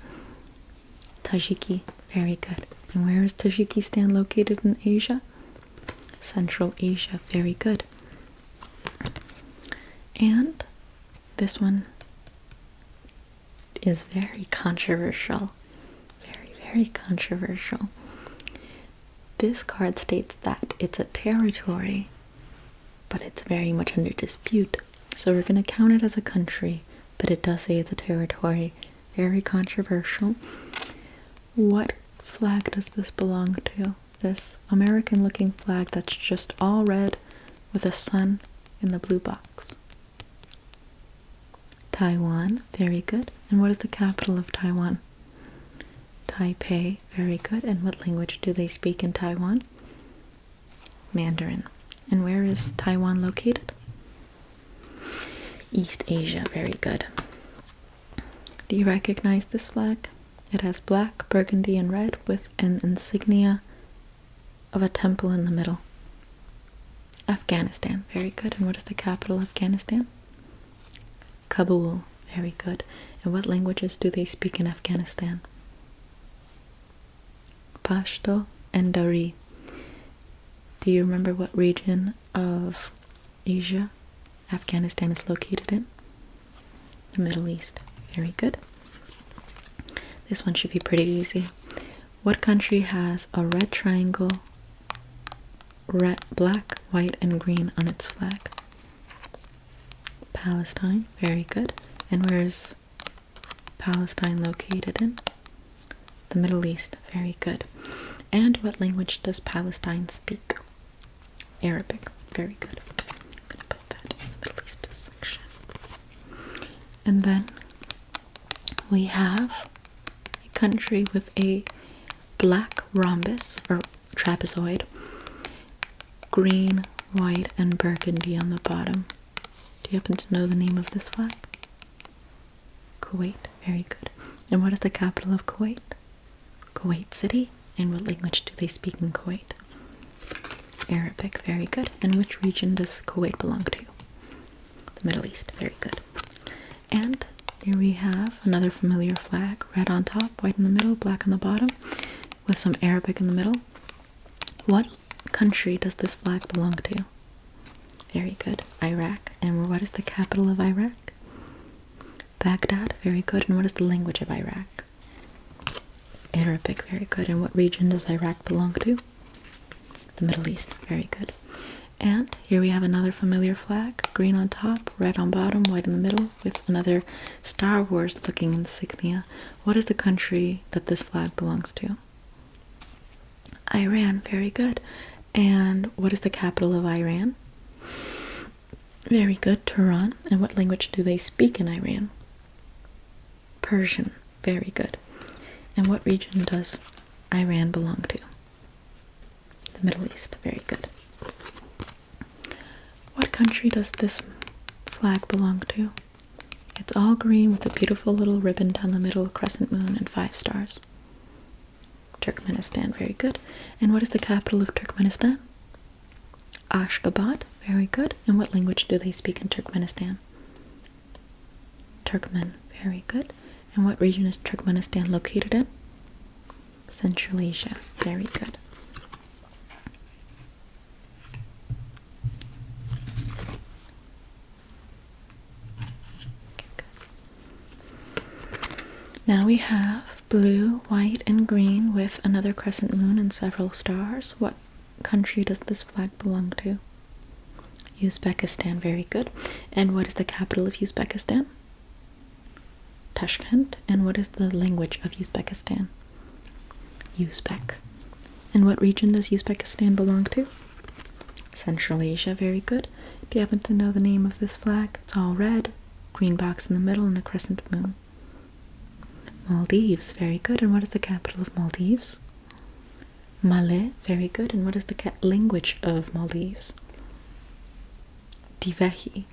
Tajiki. Very good. And where is Tajikistan located in Asia? Central Asia. Very good. And this one is very controversial. Very, very controversial. This card states that it's a territory, but it's very much under dispute. So we're going to count it as a country, but it does say it's a territory. Very controversial. What flag does this belong to? This American looking flag that's just all red with a sun in the blue box. Taiwan. Very good. And what is the capital of Taiwan? Taipei. Very good. And what language do they speak in Taiwan? Mandarin. And where is Taiwan located? East Asia. Very good. Do you recognize this flag? It has black, burgundy, and red with an insignia of a temple in the middle. Afghanistan. Very good. And what is the capital of Afghanistan? Kabul. Very good. And what languages do they speak in Afghanistan? Pashto and Dari. Do you remember what region of Asia Afghanistan is located in? The Middle East. Very good. This one should be pretty easy. What country has a red triangle, red, black, white, and green on its flag? Palestine. Very good. And where is Palestine located in? The Middle East. Very good. And what language does Palestine speak? Arabic. Very good. I'm going to put that in the Middle East section. And then we have a country with a black rhombus or trapezoid, green, white, and burgundy on the bottom. Do you happen to know the name of this flag? Kuwait. Very good. And what is the capital of Kuwait? Kuwait City. And what language do they speak in Kuwait? Arabic. Very good. And which region does Kuwait belong to? The Middle East. Very good. And here we have another familiar flag. Red on top, white in the middle, black on the bottom, with some Arabic in the middle. What country does this flag belong to? Very good. Iraq. And what is the capital of Iraq? Baghdad. Very good. And what is the language of Iraq? Arabic. Very good. And what region does Iraq belong to? The Middle East. Very good. And here we have another familiar flag. Green on top, red on bottom, white in the middle, with another Star Wars looking insignia. What is the country that this flag belongs to? Iran. Very good. And what is the capital of Iran? Very good. Tehran. And what language do they speak in Iran? Persian. Very good. And what region does Iran belong to? The Middle East. Very good. What country does this flag belong to? It's all green with a beautiful little ribbon down the middle, crescent moon, and 5 stars. Turkmenistan. Very good. And what is the capital of Turkmenistan? Ashgabat. Very good. And what language do they speak in Turkmenistan? Turkmen. Very good. And what region is Turkmenistan located in? Central Asia. Very good. Now we have blue, white, and green with another crescent moon and several stars. What country does this flag belong to? Uzbekistan, very good. And what is the capital of Uzbekistan? Tashkent. And what is the language of Uzbekistan? Uzbek. And what region does Uzbekistan belong to? Central Asia, very good. Do you happen to know the name of this flag? It's all red, green box in the middle, and a crescent moon. Maldives, very good. And what is the capital of Maldives? Malé, very good. And what is the language of Maldives? Divehi,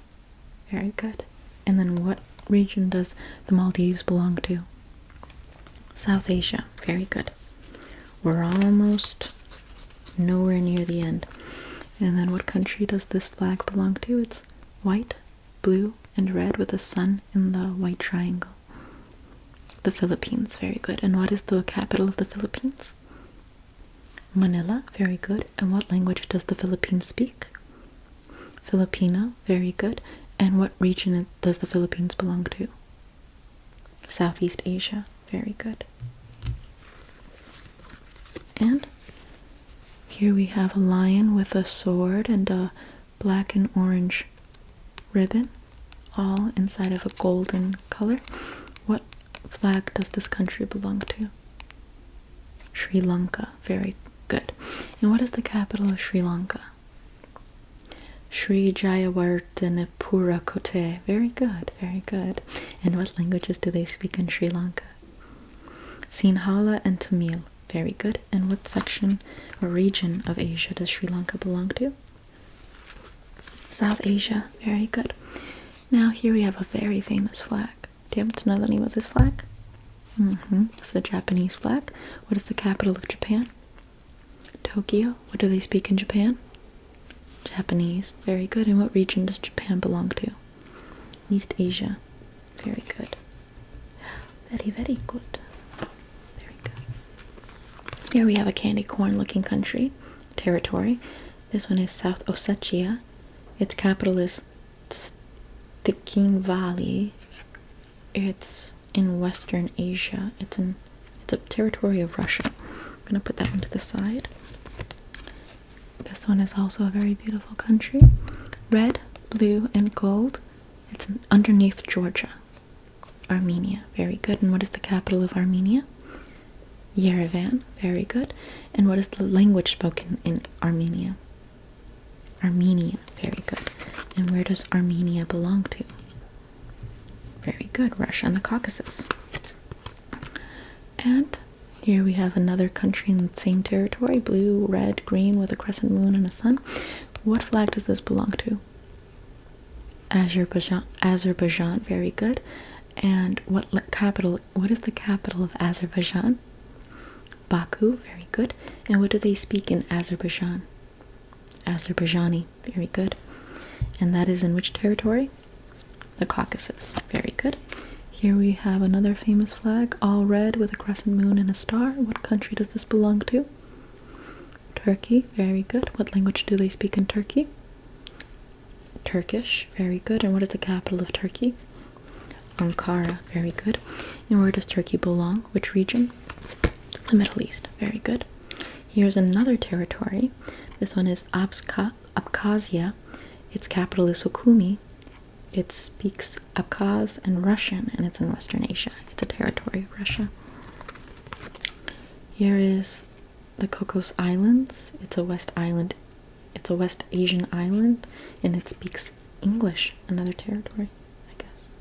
very good. And then what region does the Maldives belong to? South Asia, very good. We're almost nowhere near the end. And then what country does this flag belong to? It's white, blue, and red with a sun in the white triangle. The Philippines, very good. And what is the capital of the Philippines? Manila, very good. And what language does the Philippines speak? Filipino, very good. And what region does the Philippines belong to? Southeast Asia, very good. And here we have a lion with a sword and a black and orange ribbon, all inside of a golden color. What flag does this country belong to? Sri Lanka, very good. And what is the capital of Sri Lanka? Sri Jayawardenepura Kotte, very good, very good. And what languages do they speak in Sri Lanka? Sinhala and Tamil, very good. And what section or region of Asia does Sri Lanka belong to? South Asia, very good. Now here we have a very famous flag. Do you happen to know the name of this flag? It's the Japanese flag. What is the capital of Japan? Tokyo. What do they speak in Japan? Japanese, very good. And what region does Japan belong to? East Asia, very good. Very, very good. Very good. Here we have a candy corn looking territory. This one is South Ossetia. Its capital is Tskhinvali. It's in Western Asia. It's a territory of Russia. I'm gonna put that one to the side. This one is also a very beautiful country. Red, blue, and gold. It's underneath Georgia. Armenia, very good. And what is the capital of Armenia? Yerevan, very good. And what is the language spoken in Armenia? Armenian, very good. And where does Armenia belong to? Very good, Russia and the Caucasus. And here we have another country in the same territory, blue, red, green with a crescent moon and a sun. What flag does this belong to? Azerbaijan, very good. And what is the capital of Azerbaijan? Baku, very good. And what do they speak in Azerbaijan? Azerbaijani, very good. And that is in which territory? The Caucasus, very good. Here we have another famous flag, all red with a crescent moon and a star. What country does this belong to? Turkey, very good. What language do they speak in Turkey? Turkish, very good. And what is the capital of Turkey? Ankara, very good. And where does Turkey belong? Which region? The Middle East, very good. Here's another territory. This one is Abkhazia. Its capital is Sukhumi. It speaks Abkhaz and Russian, and it's in Western Asia. It's a territory of Russia. Here is the Cocos Islands. It's a West Asian island, and it speaks English, another territory, I guess.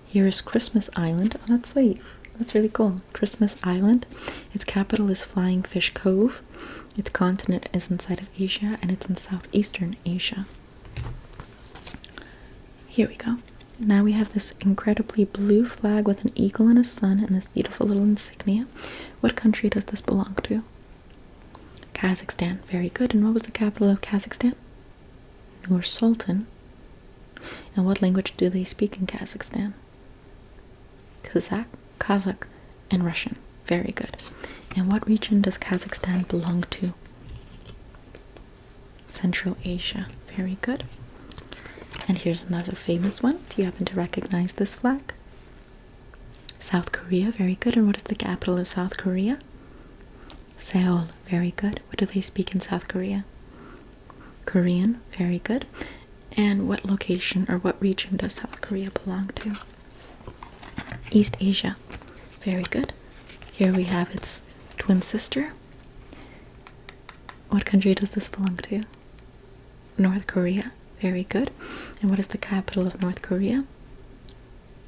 Here is Christmas Island. Oh, that's sweet. That's really cool. Christmas Island. Its capital is Flying Fish Cove. Its continent is inside of Asia, and it's in southeastern Asia. Here we go. Now we have this incredibly blue flag with an eagle and a sun and this beautiful little insignia. What country does this belong to? Kazakhstan. Very good. And what was the capital of Kazakhstan? Nur Sultan. And what language do they speak in Kazakhstan? Kazakh, and Russian. Very good. And what region does Kazakhstan belong to? Central Asia. Very good. And here's another famous one. Do you happen to recognize this flag? South Korea, very good. And what is the capital of South Korea? Seoul, very good. What do they speak in South Korea? Korean, very good. And what location or what region does South Korea belong to? East Asia, very good. Here we have its twin sister. What country does this belong to? North Korea, very good. And what is the capital of North Korea?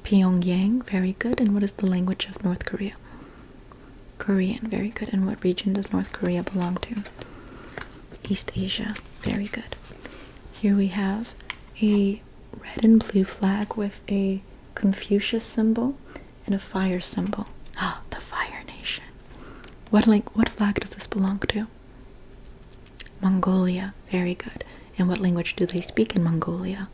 Pyongyang, very good. And what is the language of North Korea? Korean, very good. And what region does North Korea belong to? East Asia, very good. Here we have a red and blue flag with a Confucius symbol and a fire symbol. Ah, the Fire Nation. What flag does this belong to? Mongolia, very good. And what language do they speak in Mongolia?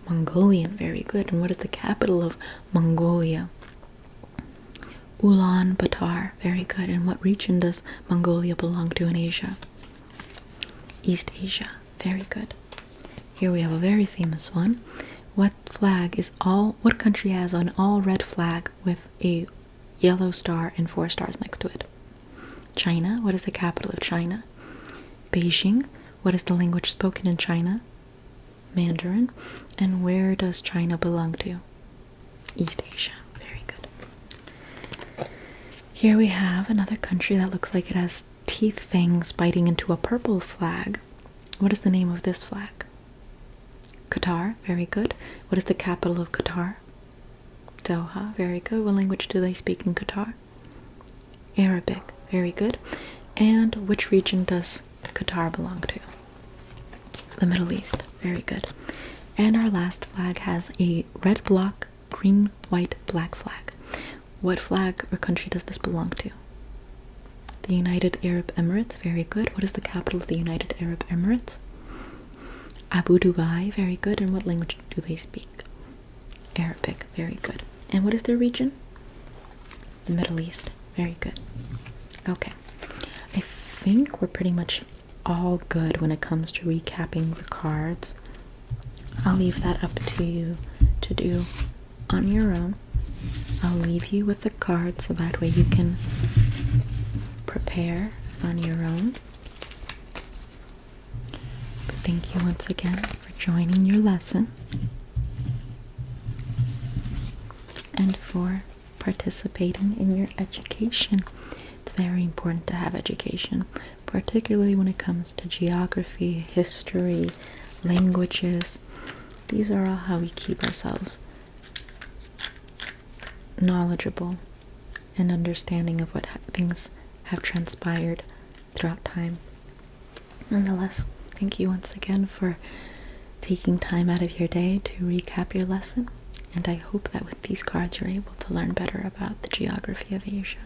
Mongolian, very good. And what is the capital of Mongolia? Ulaanbaatar, very good. And what region does Mongolia belong to in Asia? East Asia, very good. Here we have a very famous one. What country has an all red flag with a yellow star and 4 stars next to it? China. What is the capital of China? Beijing. What is the language spoken in China? Mandarin. And where does China belong to? East Asia. Very good. Here we have another country that looks like it has teeth fangs biting into a purple flag. What is the name of this flag? Qatar. Very good. What is the capital of Qatar? Doha. Very good. What language do they speak in Qatar? Arabic. Very good. And which region does Qatar belong to? The Middle East. Very good. And our last flag has a red block, green, white, black flag. What flag or country does this belong to? The United Arab Emirates. Very good. What is the capital of the United Arab Emirates? Abu Dhabi. Very good. And what language do they speak? Arabic. Very good. And what is their region? The Middle East. Very good. Okay. I think we're pretty much all good when it comes to recapping the cards. I'll leave that up to you to do on your own. I'll leave you with the cards so that way you can prepare on your own. But thank you once again for joining your lesson and for participating in your education. It's very important to have education, particularly when it comes to geography, history, languages. These are all how we keep ourselves knowledgeable and understanding of what things have transpired throughout time. Nonetheless, thank you once again for taking time out of your day to recap your lesson, and I hope that with these cards you're able to learn better about the geography of Asia.